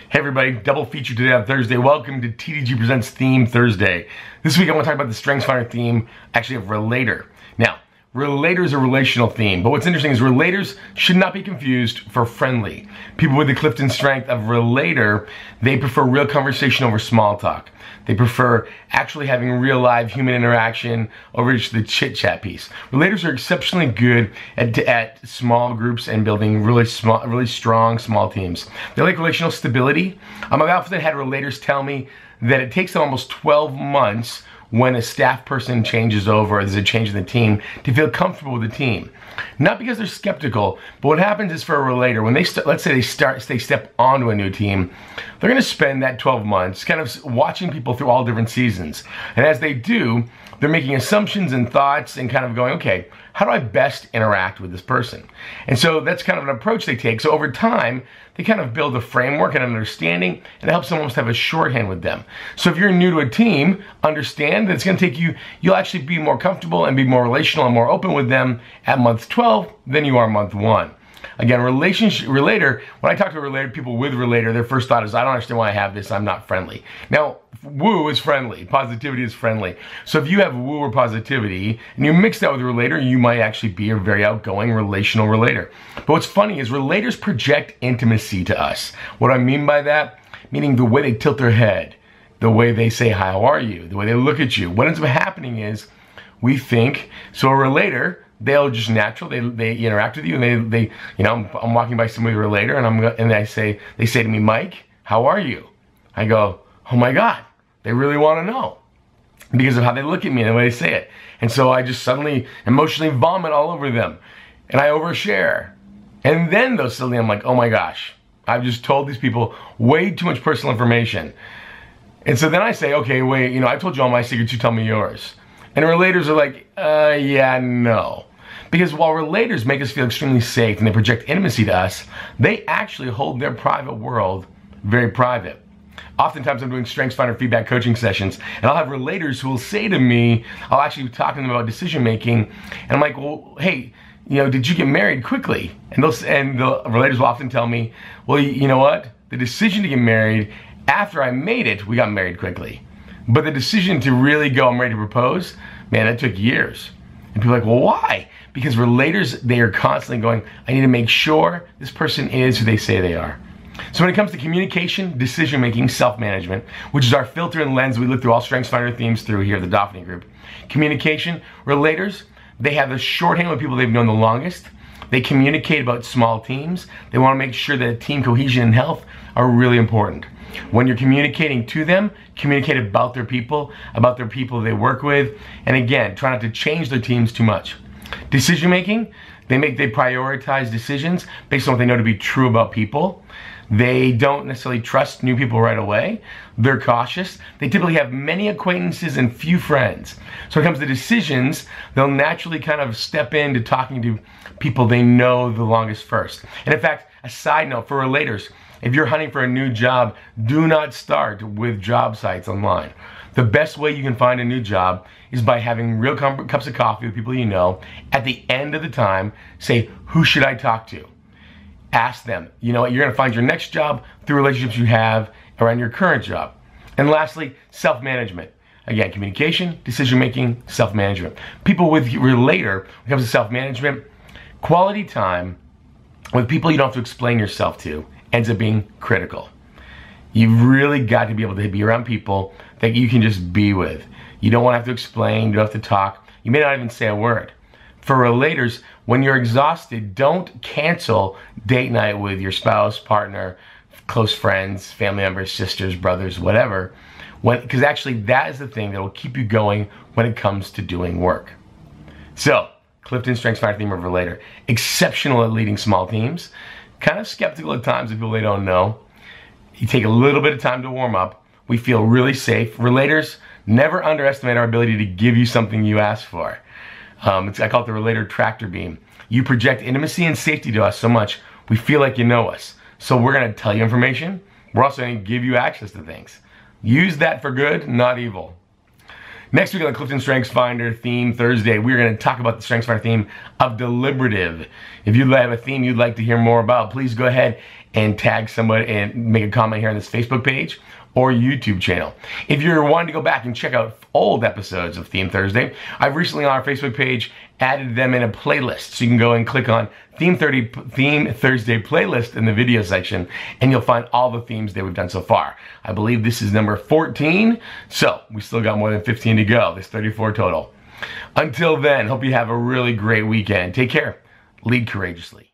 Hey everybody, double feature today on Thursday. Welcome to TDG Presents Theme Thursday. This week I want to talk about the StrengthsFinder theme, actually of Relator. Now, Relator is a relational theme, but what's interesting is relators should not be confused for friendly. People with the Clifton strength of Relator, they prefer real conversation over small talk. They prefer actually having real live human interaction over just the chit-chat piece. Relators are exceptionally good at small groups and building really strong small teams. They like relational stability. I've often had relators tell me that it takes them almost 12 months when a staff person changes over or there's a change in the team to feel comfortable with the team. Not because they're skeptical, but what happens is for a relator, when they let's say they step onto a new team, they're going to spend that 12 months kind of watching people through all different seasons. And as they do, they're making assumptions and thoughts and kind of going, okay, how do I best interact with this person? And so that's kind of an approach they take. So over time, they kind of build a framework and an understanding, and it helps them almost have a shorthand with them. So if you're new to a team, understand that it's going to take you'll actually be more comfortable and be more relational and more open with them at month 12 than you are month 1. Again, Relator, when I talk to Relator, people with Relator, their first thought is, I don't understand why I have this, I'm not friendly. Now, woo is friendly, positivity is friendly. So if you have woo or positivity, and you mix that with Relator, you might actually be a very outgoing, relational Relator. But what's funny is Relators project intimacy to us. What I mean by that, meaning the way they tilt their head, the way they say, hi, how are you, the way they look at you. What ends up happening is, we think, so a Relator, they'll just natural. They interact with you, and they I'm walking by somebody Relator, and they say to me, Mike, how are you? I go, oh my God, they really want to know because of how they look at me and the way they say it. And so I just suddenly emotionally vomit all over them, and I overshare. And then though suddenly I'm like, oh my gosh, I've just told these people way too much personal information. And so then I say, okay, wait, I told you all my secrets, you tell me yours. And relators are like, yeah, no. Because while relators make us feel extremely safe and they project intimacy to us, they actually hold their private world very private. Oftentimes I'm doing StrengthsFinder feedback coaching sessions, and I'll have relators who will say to me, I'll actually be talking to them about decision making, and I'm like, well, hey, did you get married quickly? And the relators will often tell me, well, you know what? The decision to get married, after I made it, we got married quickly. But the decision to really go, I'm ready to propose, man, that took years. And people are like, well, why? Because relators, they are constantly going, I need to make sure this person is who they say they are. So when it comes to communication, decision-making, self-management, which is our filter and lens we look through all StrengthsFinder themes through here at the Dauphiny Group. Communication, relators, they have the shorthand with people they've known the longest. They communicate about small teams. They want to make sure that team cohesion and health are really important. When you're communicating to them, communicate about their people they work with, and again, try not to change their teams too much. Decision making, they prioritize decisions based on what they know to be true about people. They don't necessarily trust new people right away. They're cautious. They typically have many acquaintances and few friends. So when it comes to decisions, they'll naturally kind of step into talking to people they know the longest first. And in fact, a side note for relators, if you're hunting for a new job, do not start with job sites online. The best way you can find a new job is by having real cups of coffee with people you know. At the end of the time, say, who should I talk to? Ask them. You know what? You're going to find your next job through relationships you have around your current job. And lastly, self-management. Again, communication, decision-making, self-management. People with Relator, when it comes to self-management, quality time with people you don't have to explain yourself to ends up being critical. You've really got to be able to be around people that you can just be with. You don't want to have to explain, you don't have to talk. You may not even say a word. For relators, when you're exhausted, don't cancel date night with your spouse, partner, close friends, family members, sisters, brothers, whatever. Because actually that is the thing that will keep you going when it comes to doing work. So, Clifton StrengthsFinder theme of Relator. Exceptional at leading small teams. Kind of skeptical at times of people they don't know. You take a little bit of time to warm up. We feel really safe. Relators, never underestimate our ability to give you something you ask for. I call it the Relator tractor beam. You project intimacy and safety to us so much, we feel like you know us. So we're going to tell you information. We're also going to give you access to things. Use that for good, not evil. Next week on the Clifton StrengthsFinder theme Thursday, we're going to talk about the StrengthsFinder theme of deliberative. If you have a theme you'd like to hear more about, please go ahead and tag somebody and make a comment here on this Facebook page or YouTube channel. If you're wanting to go back and check out old episodes of Theme Thursday, I've recently on our Facebook page added them in a playlist. So you can go and click on Theme Thursday playlist in the video section, and you'll find all the themes that we've done so far. I believe this is number 14, so we still got more than 15 to go. There's 34 total. Until then, hope you have a really great weekend. Take care. Lead courageously.